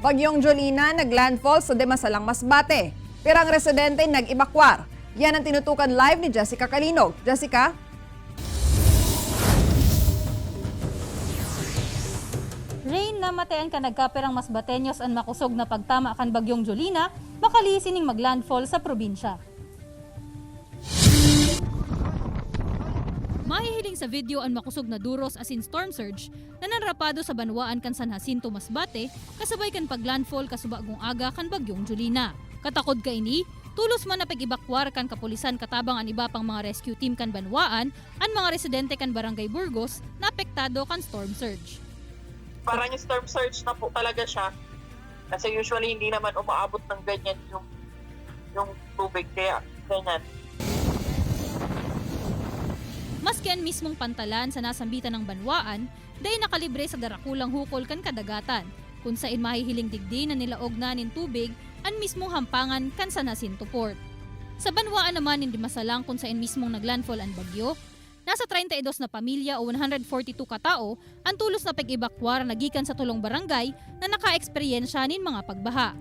Bagyong Jolina naglandfall sa Dimasalang, Masbate. Pero ang residente nag-ebakwar. Yan ang tinutukan live ni Jessica Calinog. Jessica? Rain na matean ka nagkaperang Masbateños ang makusog na pagtama kan Bagyong Jolina, bakali sining maglandfall sa probinsya. Mahihiling sa video ang makusog na duros as in storm surge na nanrapado sa banwaan kan San Jacinto, Masbate, kasabay kan paglandfall kasubagong aga kan Bagyong Jolina. Katakod ka ini, tulos man na pag-ibakwar kan kapulisan katabang ang iba pang mga rescue team kan banwaan, ang mga residente kan Barangay Burgos na apektado kan storm surge. Parang yung storm surge na po talaga siya. Kasi usually hindi naman umaabot ng ganyan yung tubig, kaya ganyan. Maski ang mismong pantalan sa nasambitan ng banwaan, dahil nakalibre sa darakulang hukol kan kadagatan, kung saan mahihiling digdi na nilaog na nin tubig ang mismong hampangan kan San Jacinto Port. Sa banwaan naman hindi masalang kung saan mismong naglandfall ang bagyo, nasa 32 na pamilya o 142 katao ang tulos na pag-ebakwar na gikan sa tulong barangay na naka-eksperyensya nin mga pagbaha.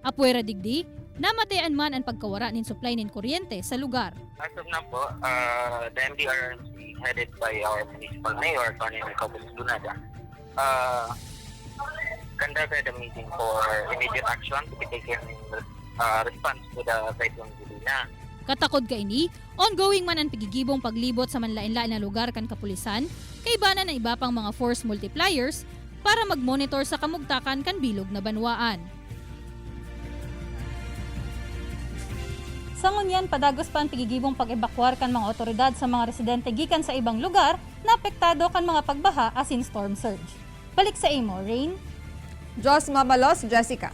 Apuera digdi, namatayan man ang pagkawara nin supply nin kuryente sa lugar. As of now po, the MDRMC headed by our Municipal Mayor, Tony Cobos Lunada, conducted a meeting for immediate action to be taken in response to the Bagyong Jolina. Katakod ka ini, ongoing man ang pagigibong paglibot sa manlain-lain na lugar kan kapulisan, kaibanan ng iba pang mga force multipliers para mag-monitor sa kamugtakan kan bilog na banwaan. Sa ngunyan, padagos pa ang pagigibong pag-ebakwar kan mga otoridad sa mga residente gikan sa ibang lugar na apektado kan mga pagbaha as in storm surge. Balik sa imo, Rain. Jos Mabalos, Jessica.